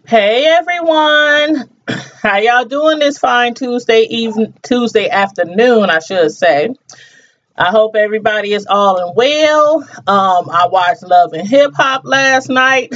Hey everyone, how y'all doing this fine Tuesday afternoon, I should say. I hope everybody is all in well. I watched Love and Hip Hop last night,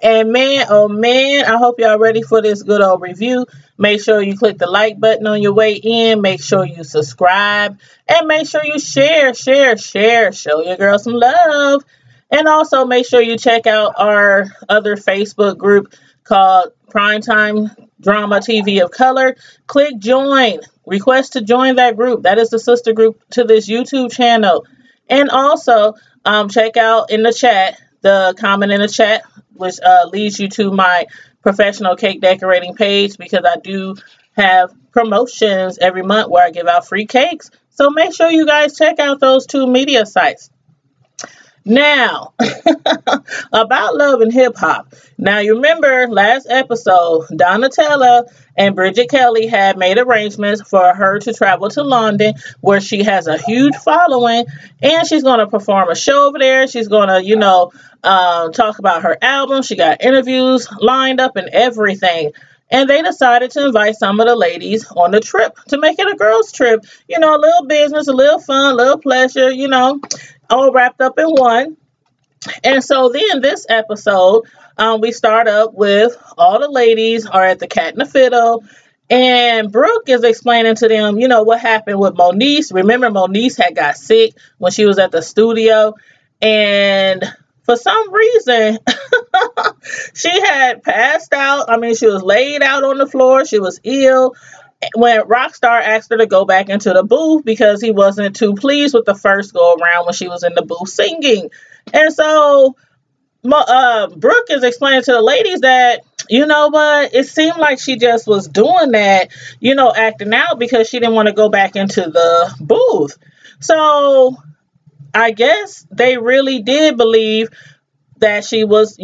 and man, oh man, I hope y'all ready for this good old review. Make sure you click the like button on your way in. Make sure you subscribe, and make sure you share. Show your girl some love. And also make sure you check out our other Facebook group called Primetime Drama TV of Color. Click join. Request to join that group. That is the sister group to this YouTube channel. And also check out in the chat, the comment in the chat, which leads you to my professional cake decorating page, because I do have promotions every month where I give out free cakes. So make sure you guys check out those two media sites. Now, about Love and Hip Hop. Now, you remember last episode, Donatella and Bridget Kelly had made arrangements for her to travel to London, where she has a huge following, and she's going to perform a show over there. She's going to, talk about her album. She got interviews lined up and everything. And they decided to invite some of the ladies on the trip to make it a girls' trip. A little business, a little fun, a little pleasure, all wrapped up in one. And so then this episode, we start up with all the ladies are at the Cat and the Fiddle, and Brooke is explaining to them, what happened with Moniece. Remember, Moniece had got sick when she was at the studio, and for some reason, she had passed out. I mean, she was laid out on the floor. She was ill when Rockstar asked her to go back into the booth because he wasn't too pleased with the first go around when she was in the booth singing. And so Brooke is explaining to the ladies that, you know what, it seemed like she just was doing that, acting out because she didn't want to go back into the booth. So I guess they really did believe that she was,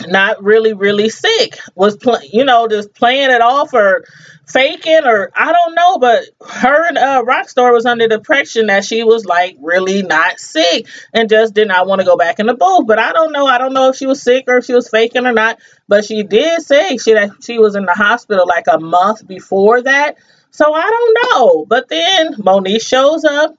not really sick, was just playing it off or faking, or I don't know, but her and Rockstar was under the impression that she was like really not sick and just did not want to go back in the booth. But I don't know if she was sick or if she was faking or not, but she did say she was in the hospital like a month before that. So I don't know. But then Moniece shows up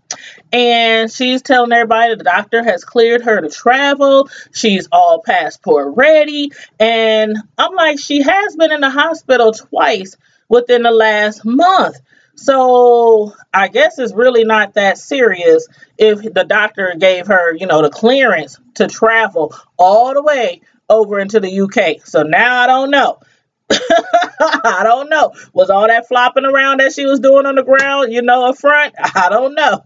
and she's telling everybody the doctor has cleared her to travel. She's all passport ready. And I'm like, she has been in the hospital twice within the last month. So I guess it's really not that serious if the doctor gave her, the clearance to travel all the way over into the UK. So now I don't know. I don't know. Was all that flopping around that she was doing on the ground, up front? I don't know.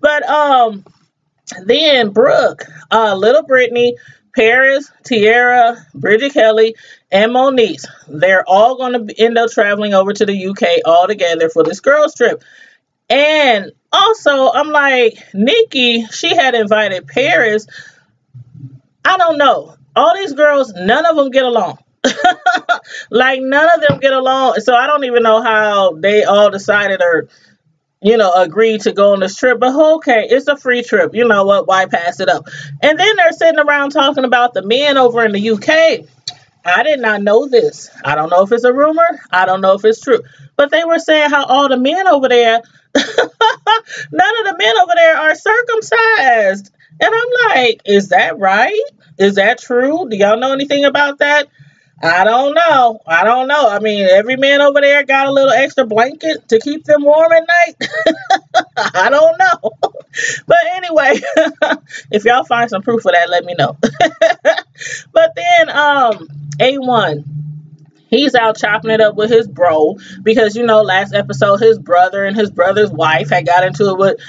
But then Brooke, Little Brittany, Paris, Tiara, Bridget Kelly, and Moniece, they're all going to end up traveling over to the UK all together for this girls trip. And also, I'm like, Nikki, she had invited Paris. I don't know. All these girls, none of them get along. Like, none of them get along. So I don't even know how they all decided or, agreed to go on this trip. But okay, it's a free trip. You know what? Why pass it up? And then they're sitting around talking about the men over in the UK. I did not know this. I don't know if it's a rumor. I don't know if it's true. But they were saying how all the men over there, none of the men over there are circumcised. And I'm like, is that right? Is that true? Do y'all know anything about that? I don't know. I mean, every man over there got a little extra blanket to keep them warm at night. I don't know. But anyway, if y'all find some proof of that, let me know. But then A1, he's out chopping it up with his bro because, last episode, his brother and his brother's wife had got into it with,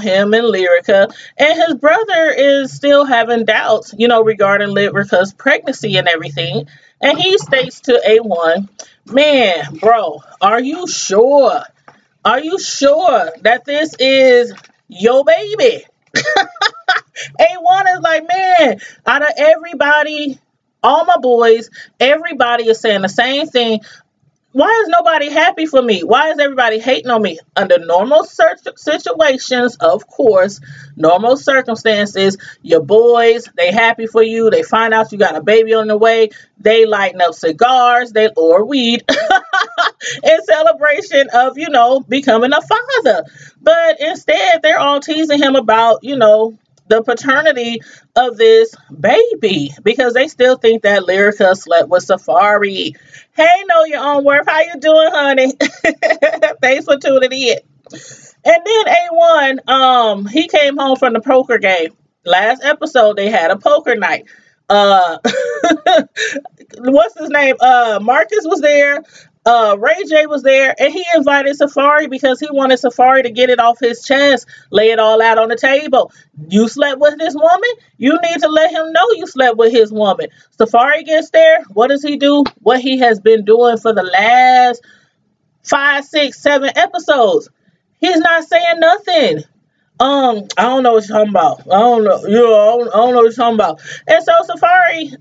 him and Lyrica. And his brother is still having doubts, regarding Lyrica's pregnancy and everything. And he states to A1, man, bro, are you sure? Are you sure that this is your baby? A1 is like, man, out of everybody, all my boys, everybody is saying the same thing. why is nobody happy for me? Why is everybody hating on me? Under normal situations, of course, normal circumstances, your boys, they happy for you. They find out you got a baby on the way. They lighten up cigars, or weed in celebration of, becoming a father. But instead, they're all teasing him about, the paternity of this baby because they still think that Lyrica slept with Safari. Hey, know your own worth. How you doing, honey? Thanks for tuning in. And then A1, he came home from the poker game. Last episode, they had a poker night. What's his name? Marcus was there. Ray J was there, and he invited Safari because he wanted Safari to get it off his chest, lay it all out on the table. You slept with this woman? You need to let him know you slept with his woman. Safari gets there. What does he do? What he has been doing for the last 5, 6, 7 episodes. He's not saying nothing. I don't know what you're talking about. I don't know. I don't know what you're talking about. And so Safari,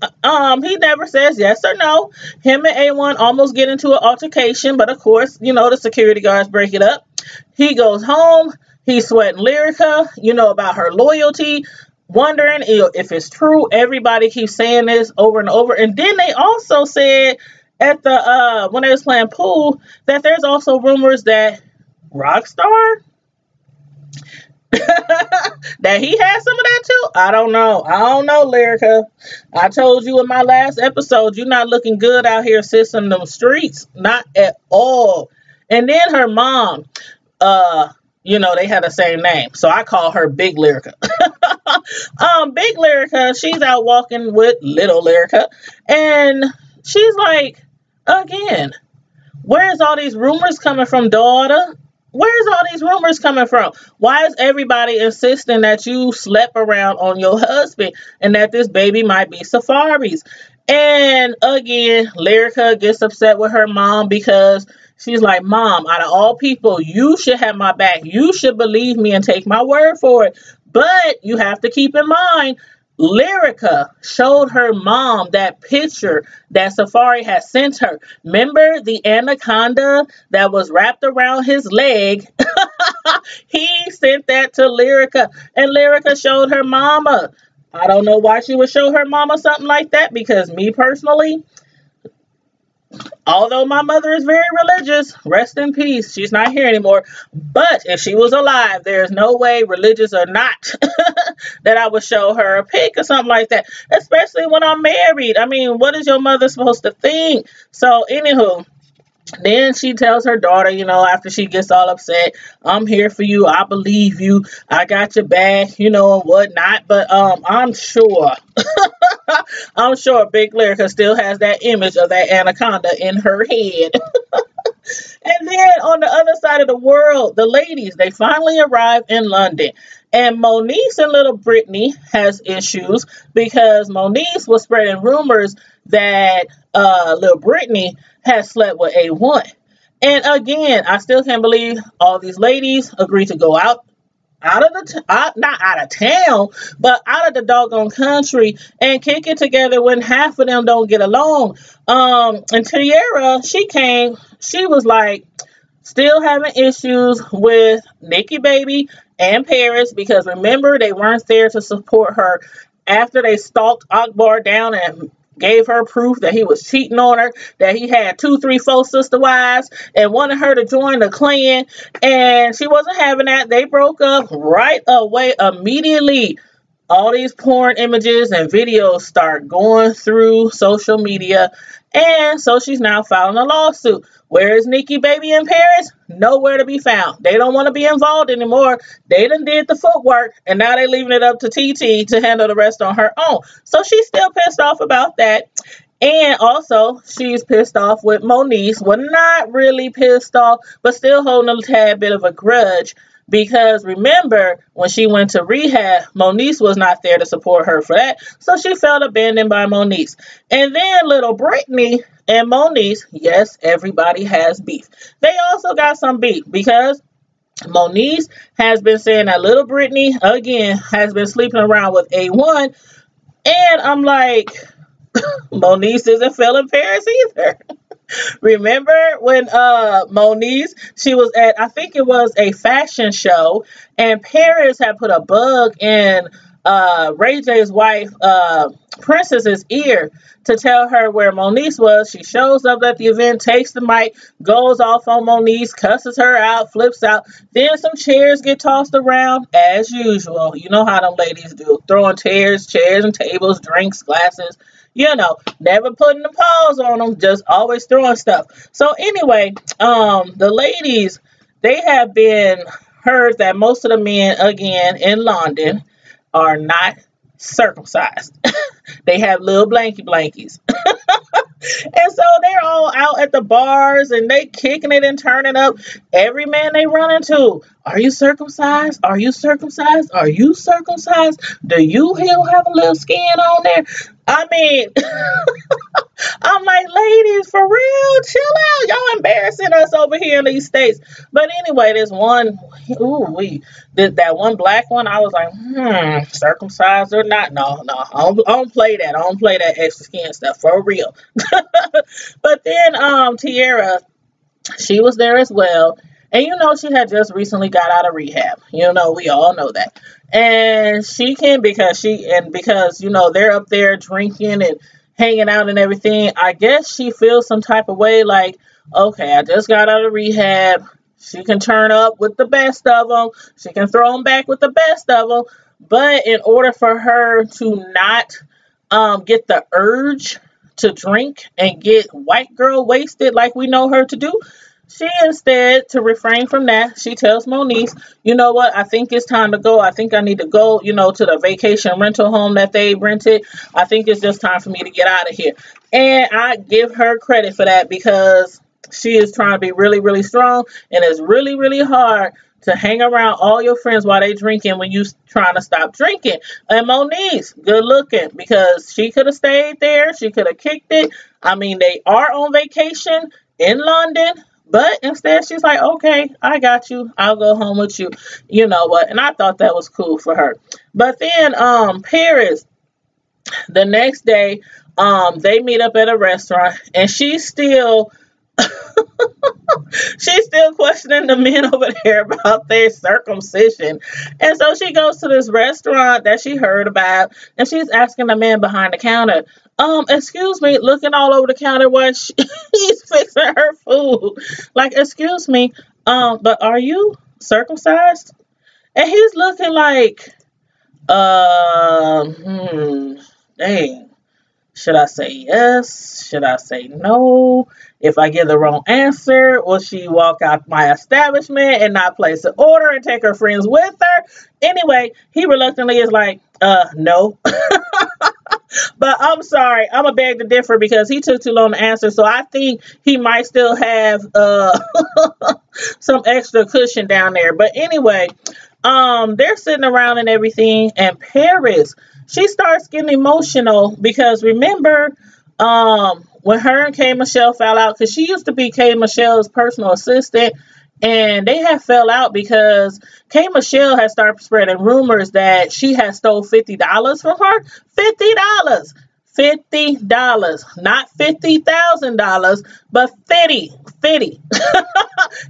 he never says yes or no. Him and A1 almost get into an altercation, but of course, the security guards break it up. He goes home. He's sweating Lyrica, about her loyalty, wondering if it's true. Everybody keeps saying this over and over. And then they also said at the when they was playing pool that there's also rumors that Rockstar that he has some of that too. I don't know, Lyrica. I told you in my last episode, you're not looking good out here, sis, in them streets. Not at all. And then her mom, they had the same name, so I call her Big Lyrica. Big Lyrica, she's out walking with Little Lyrica, and she's like, again, where's all these rumors coming from, daughter? Where's all these rumors coming from? Why is everybody insisting that you slept around on your husband and that this baby might be Safari's? And again, Lyrica gets upset with her mom because she's like, Mom, out of all people, you should have my back. You should believe me and take my word for it. But you have to keep in mind, Lyrica showed her mom that picture that Safari had sent her. Remember the anaconda that was wrapped around his leg? He sent that to Lyrica, and Lyrica showed her mama. I don't know why she would show her mama something like that, because me personally, although my mother is very religious, rest in peace, she's not here anymore, but if she was alive, there's no way, religious or not, that I would show her a pic or something like that, especially when I'm married. I mean, what is your mother supposed to think? So, anywho, then she tells her daughter, after she gets all upset, I'm here for you. I believe you. I got your back, and whatnot. But I'm sure, Big Lyrica still has that image of that anaconda in her head. And then on the other side of the world, the ladies, they finally arrive in London. And Moniece and little Brittany has issues because Moniece was spreading rumors that little Brittany has slept with A1. And again, I still can't believe all these ladies agreed to go out of the not out of town, but out of the doggone country and kick it together when half of them don't get along. And Tiara, she was like still having issues with Nikki Baby and Paris, because remember, they weren't there to support her after they stalked Akbar down and gave her proof that he was cheating on her, that he had 2, 3, 4 sister wives and wanted her to join the clan, and she wasn't having that. They broke up right away immediately. All these porn images and videos start going through social media, and so she's now filing a lawsuit. Where is Nikki Baby in Paris? Nowhere to be found. They don't want to be involved anymore. They done did the footwork, and now they're leaving it up to TT to handle the rest on her own. So she's still pissed off about that. And also, she's pissed off with Moniece. Well, not really pissed off, but still holding a tad bit of a grudge. Because remember, when she went to rehab, Moniece was not there to support her for that. So she felt abandoned by Moniece. And then little Brittany and Moniece, yes, everybody has beef. They also got some beef because Moniece has been saying that little Brittany, again, has been sleeping around with A1. And I'm like, Moniece isn't feeling Paris either. Remember when Moniece, she was at, I think it was a fashion show, and Paris had put a bug in Ray J's wife Princess's ear to tell her where Moniece was. She shows up at the event, takes the mic, goes off on Moniece, cusses her out, flips out. Then some chairs get tossed around as usual. You know how them ladies do, throwing chairs and tables, drinks, glasses. Never putting the paws on them, just always throwing stuff. So anyway, the ladies, they have been heard that most of the men, again, in London are not circumcised. They have little blankies. And so they're all out at the bars and they kicking it and turning up. Every man they run into, are you circumcised? Are you circumcised? Are you circumcised? Do you have a little skin on there? I mean, I'm like, ladies, for real, chill out. Y'all embarrassing us over here in these states. But anyway, there's one, we did that one black one. I was like, circumcised or not? No, I don't play that. I don't play that extra skin stuff for real. But then, Tierra, she was there as well. And she had just recently got out of rehab. We all know that. And she can, because they're up there drinking and hanging out and everything. I guess she feels some type of way like, okay, I just got out of rehab. She can turn up with the best of them. She can throw them back with the best of them. But in order for her to not get the urge to drink and get white girl wasted like we know her to do, she instead, to refrain from that, she tells Moniece, you know what, I think it's time to go. I think I need to go, to the vacation rental home that they rented. I think it's just time for me to get out of here. And I give her credit for that, because she is trying to be really, really strong. And it's really, really hard to hang around all your friends while they drinking when you trying to stop drinking. And Moniece, good looking, because she could have stayed there. She could have kicked it. I mean, they are on vacation in London. But instead, she's like, okay, I got you. I'll go home with you. You know what? And I thought that was cool for her. But then Paris, the next day, they meet up at a restaurant, and she's still questioning the men over there about their circumcision. And so she goes to this restaurant that she heard about, and she's asking the man behind the counter, excuse me, looking all over the counter while he's fixing her food. Like, excuse me, but are you circumcised? And he's looking like, dang. Should I say yes? Should I say no? If I give the wrong answer, will she walk out my establishment and not place an order and take her friends with her? Anyway, he reluctantly is like, no. But I'm sorry, I'm a beg to differ, because he took too long to answer. So I think he might still have some extra cushion down there. But anyway, they're sitting around and everything, and Paris, she starts getting emotional, because remember, when her and K. Michelle fell out, because she used to be K. Michelle's personal assistant, and they had fell out because K. Michelle had started spreading rumors that she had stole $50 from her. $50. $50. Not $50,000, but 50.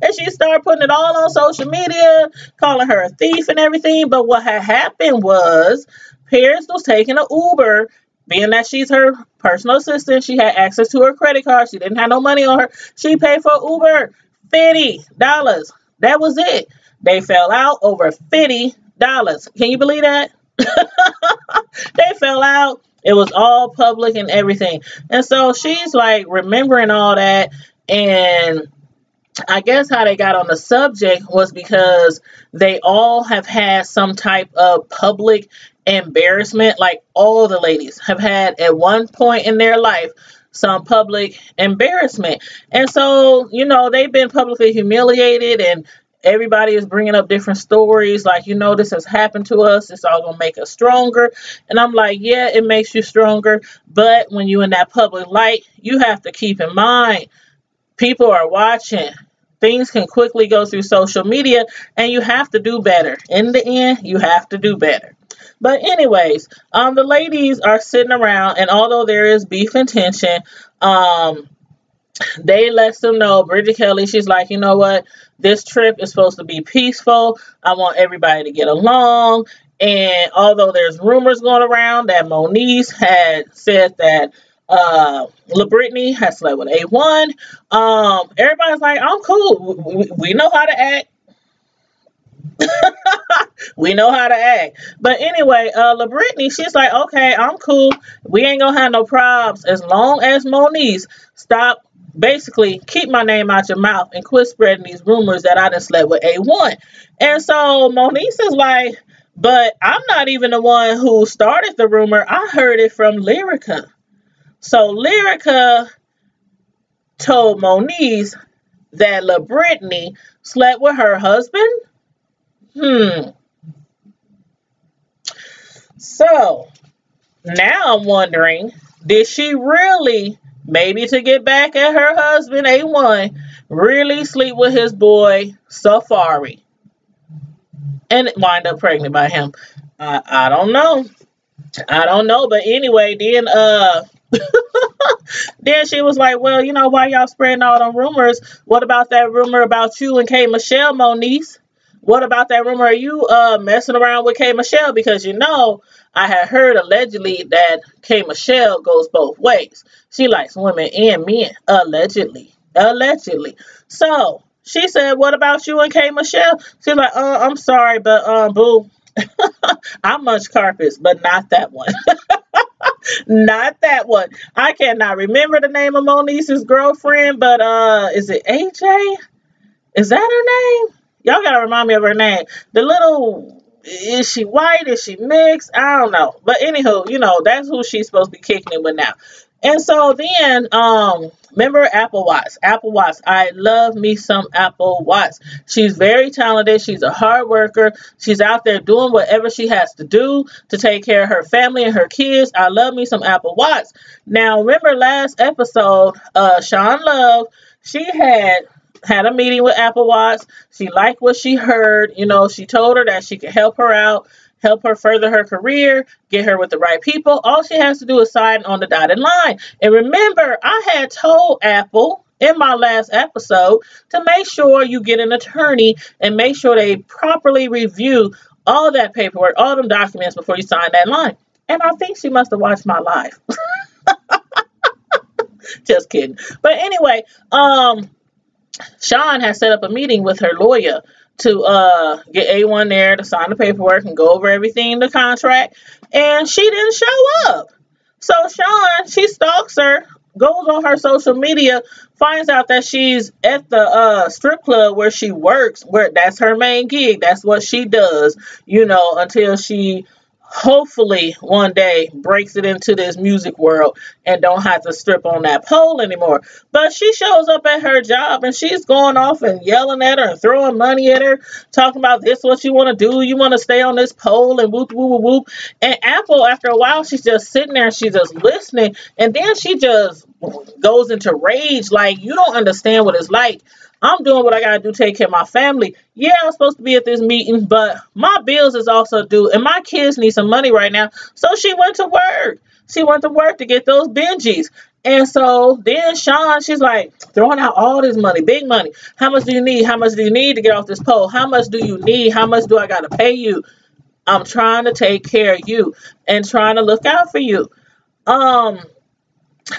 And she started putting it all on social media, calling her a thief and everything. But what had happened was, Paris was taking an Uber. Being that she's her personal assistant, she had access to her credit card. She didn't have no money on her. She paid for Uber. $50. That was it. They fell out over $50. Can you believe that? They fell out. It was all public and everything. And so she's like remembering all that. And I guess how they got on the subject was because they all have had some type of public embarrassment. Like, all the ladies have had at one point in their life some public embarrassment. And so, they've been publicly humiliated, and everybody is bringing up different stories. Like, this has happened to us. It's all going to make us stronger. And I'm like, yeah, it makes you stronger. But when you're in that public light, you have to keep in mind, people are watching. Things can quickly go through social media, and you have to do better. In the end, you have to do better. But anyways, the ladies are sitting around, and although there is beef and tension, They let them know, Bridget Kelly, she's like, you know what? This trip is supposed to be peaceful. I want everybody to get along. And although there's rumors going around that Moniece had said that LaBrittany has slept with A1, everybody's like, I'm cool. We know how to act. We know how to act. But anyway, LaBrittany, she's like, okay, I'm cool. We ain't gonna have no problems as long as Moniece stop. Basically, keep my name out your mouth and quit spreading these rumors that I done slept with A1. And so Moniece is like, but I'm not even the one who started the rumor. I heard it from Lyrica. So Lyrica told Moniece that LaBrittany slept with her husband. So now I'm wondering, did she really, maybe to get back at her husband, A1, really sleep with his boy, Safari, and wind up pregnant by him? I don't know. I don't know. But anyway, then she was like, well, why y'all spreading all them rumors? What about that rumor about you and K. Michelle, Moniece? What about that rumor of you messing around with K. Michelle? Because I had heard allegedly that K. Michelle goes both ways. She likes women and men, allegedly. Allegedly. So she said, what about you and K. Michelle? She's like, I'm sorry, but boo. I munch carpets, but not that one. Not that one. I cannot remember the name of Moniece's girlfriend, but is it AJ? Is that her name? Y'all gotta remind me of her name. The little, is she white? Is she mixed? I don't know. But anywho, that's who she's supposed to be kicking it with now. And so then, remember Apple Watts. Apple Watts. I love me some Apple Watts. She's very talented. She's a hard worker. She's out there doing whatever she has to do to take care of her family and her kids. I love me some Apple Watts. Now, remember last episode, Sean Love, she had a meeting with Apple Watts. She liked what she heard. She told her that she could help her out, help her further her career, get her with the right people. All she has to do is sign on the dotted line. And remember, I had told Apple in my last episode to make sure you get an attorney and make sure they properly review all that paperwork, all them documents before you sign that line. And I think she must have watched my live. Just kidding. But anyway, Sean has set up a meeting with her lawyer to get A1 there to sign the paperwork and go over everything, the contract, and she didn't show up. So Sean, she stalks her, goes on her social media, finds out that she's at the strip club where she works, where that's her main gig. That's what she does, until she hopefully one day breaks it into this music world and don't have to strip on that pole anymore. But she shows up at her job and she's going off and yelling at her and throwing money at her, talking about this what you want to do, you want to stay on this pole and whoop whoop whoop whoop. And Apple, after a while, she's just sitting there and she's just listening, and then she just goes into rage, like, you don't understand what it's like. I'm doing what I gotta do, take care of my family. Yeah, I'm supposed to be at this meeting, but my bills is also due, and my kids need some money right now. So she went to work. She went to work to get those Benjis. And so then Sean, she's like throwing out all this money, big money. How much do you need? How much do you need to get off this pole? How much do you need? How much do I gotta pay you? I'm trying to take care of you and trying to look out for you.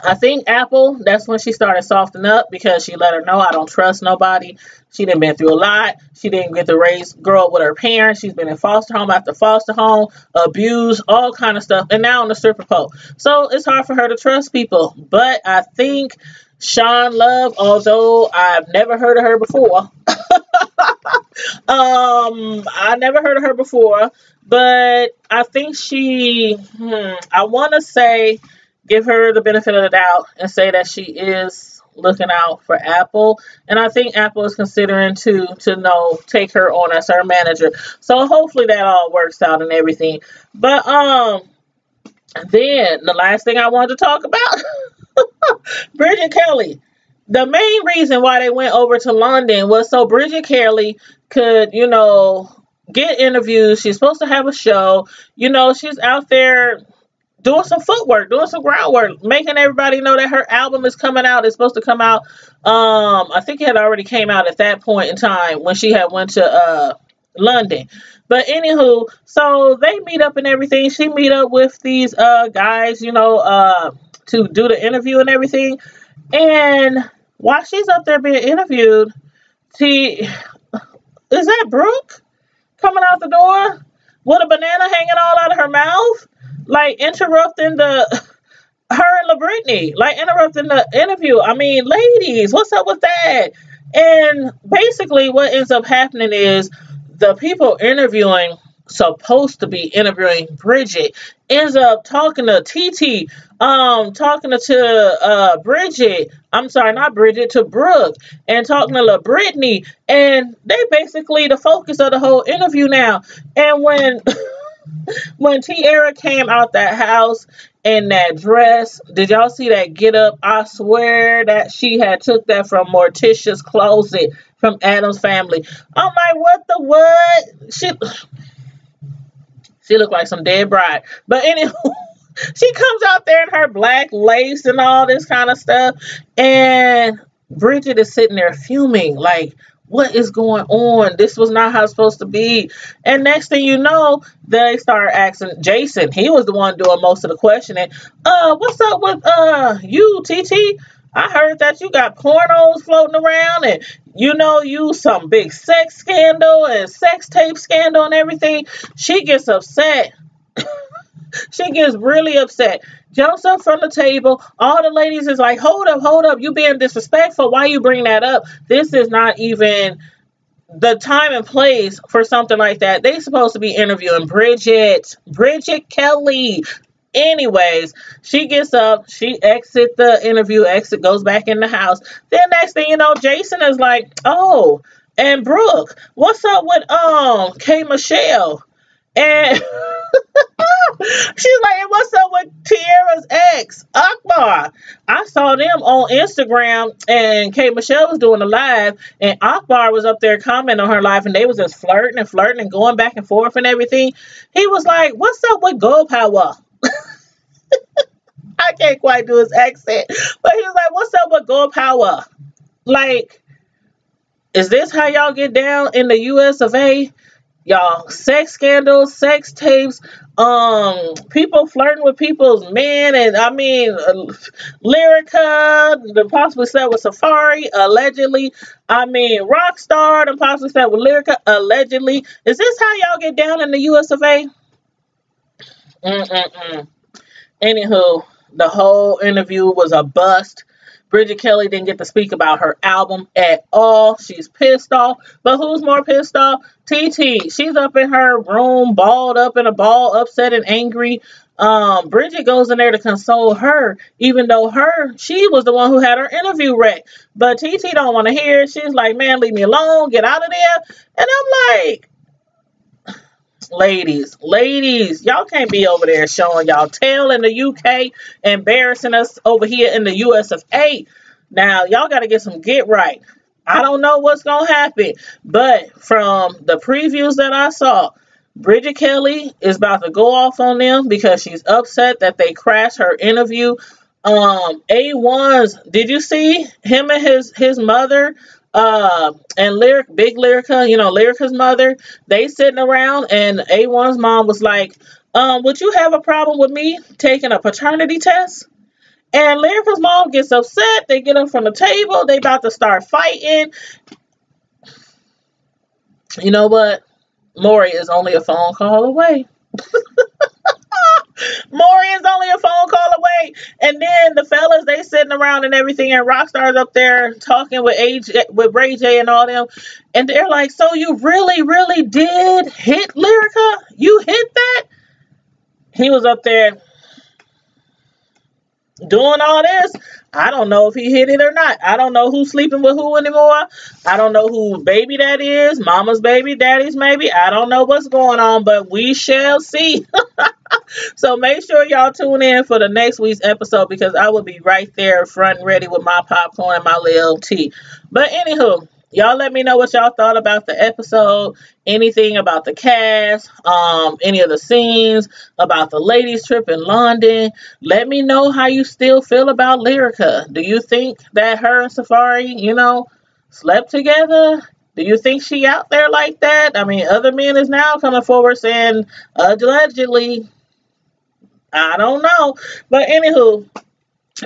I think Apple, that's when she started softening up, because she let her know, I don't trust nobody. She done been through a lot. She didn't get to grow up with her parents. She's been in foster home after foster home, abused, all kind of stuff, and now on the stripper pole. So it's hard for her to trust people. But I think Sean Love, although I've never heard of her before, I never heard of her before, but I think I want to say, give her the benefit of the doubt and say that she is looking out for Apple. And I think Apple is considering to take her on as her manager. So hopefully that all works out and everything. But then the last thing I wanted to talk about, Bridget Kelly. The main reason why they went over to London was so Bridget Kelly could, get interviews. She's supposed to have a show. She's out there doing some footwork, doing some groundwork, making everybody know that her album is coming out. It's supposed to come out. I think it had already came out at that point in time when she had went to London. But anywho, so they meet up and everything. She meet up with these guys, to do the interview and everything. And while she's up there being interviewed, she is that Brooke coming out the door with a banana hanging all out of her mouth, like interrupting the her and LaBrittany, like interrupting the interview. I mean, ladies, what's up with that? And basically, what ends up happening is the people interviewing, supposed to be interviewing Bridget, ends up talking to TT, talking to Bridget. I'm sorry, not Bridget, to Brooke, and talking to LaBrittany, and they basically the focus of the whole interview now. And when Tierra came out that house in that dress, did y'all see that get up? I swear that she had took that from Morticia's closet from Adam's Family. I'm like, what the what? She looked like some dead bride. But anyway, she comes out there in her black lace and all this kind of stuff, and Bridget is sitting there fuming, like, what is going on? This was not how it's supposed to be. And next thing you know, they start asking Jason. He was the one doing most of the questioning. What's up with you, TT? I heard that you got pornos floating around, and you some big sex scandal and sex tape scandal and everything. She gets upset. She gets really upset. Jumps up from the table. All the ladies is like, hold up. You being disrespectful. Why you bring that up? This is not even the time and place for something like that. They supposed to be interviewing Bridget Kelly. Anyways, she gets up, she exits the interview, goes back in the house. Then next thing you know, Jason is like, oh, and Brooke, what's up with K Michelle? And she's like, and what's up with Tierra's ex, Akbar? I saw them on Instagram, and K Michelle was doing a live, and Akbar was up there commenting on her live, and they was just flirting and going back and forth and everything. He was like, what's up with Girl Power? I can't quite do his accent, but he was like, what's up with Girl Power? Like, is this how y'all get down in the US of A? Y'all, sex scandals, sex tapes, people flirting with people's men, and I mean, Lyrica, the possibly slept with Safari, allegedly. I mean, Rockstar, the possibly slept with Lyrica, allegedly. Is this how y'all get down in the US of A? Anywho, the whole interview was a bust. Bridget Kelly didn't get to speak about her album at all. She's pissed off. But who's more pissed off? TT. She's up in her room, balled up in a ball, upset and angry. Bridget goes in there to console her, even though she was the one who had her interview wrecked. But TT don't want to hear it. She's like, man, leave me alone. Get out of there. And I'm like, ladies, y'all can't be over there showing y'all tail in the UK, embarrassing us over here in the US of A. Now, y'all got to get some get right. I don't know what's going to happen, but from the previews that I saw, Bridget Kelly is about to go off on them because she's upset that they crashed her interview. A1's, did you see him and his mother? And Big Lyrica, Lyrica's mother, they sitting around, and A1's mom was like, would you have a problem with me taking a paternity test? And Lyrica's mom gets upset. They get up from the table. They about to start fighting. You know what? Maury is only a phone call away. Maury is only a phone call away. And then the fellas, they sitting around and everything, and Rockstar's up there talking with Ray J and all them. And they're like, so you really, really did hit Lyrica? You hit that? He was up there doing all this. I don't know if he hit it or not. I don't know who's sleeping with who anymore. I don't know whose baby that is. Mama's baby, daddy's maybe. I don't know what's going on, but we shall see. So make sure y'all tune in for the next week's episode, because I will be right there front and ready with my popcorn and my little tea. But anywho, y'all let me know what y'all thought about the episode, anything about the cast, any of the scenes, about the ladies trip in London. Let me know how you still feel about Lyrica. Do you think that her and Safari, slept together? Do you think she out there like that? I mean, other men is now coming forward saying allegedly. I don't know. But anywho,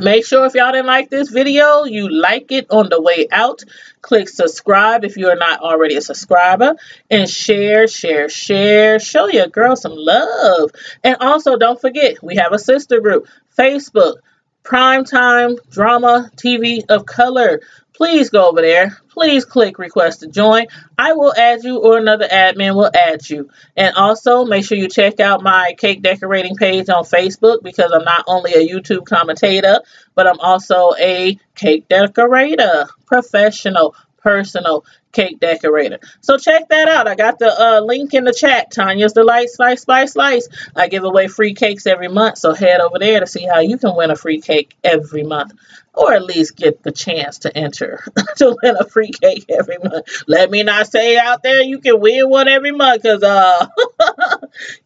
make sure if y'all didn't like this video, you like it on the way out. Click subscribe if you are not already a subscriber. And share. Show your girl some love. And also, don't forget, we have a sister group. Facebook, Primetime Drama TV of Color. Please go over there. Please click request to join. I will add you or another admin will add you. And also make sure you check out my cake decorating page on Facebook because I'm not only a YouTube commentator, but I'm also a cake decorator, professional, personal cake decorator. So check that out. I got the link in the chat. Tanya's Delight Slice. I give away free cakes every month, so head over there to see how you can win a free cake every month, or at least get the chance to enter to win a free cake every month. Let me not say out there you can win one every month, because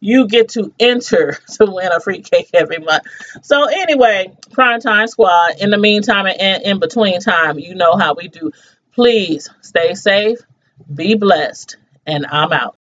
you get to enter to win a free cake every month. So anyway, Primetime Squad, in the meantime and in between time, you know how we do. Please stay safe, be blessed, and I'm out.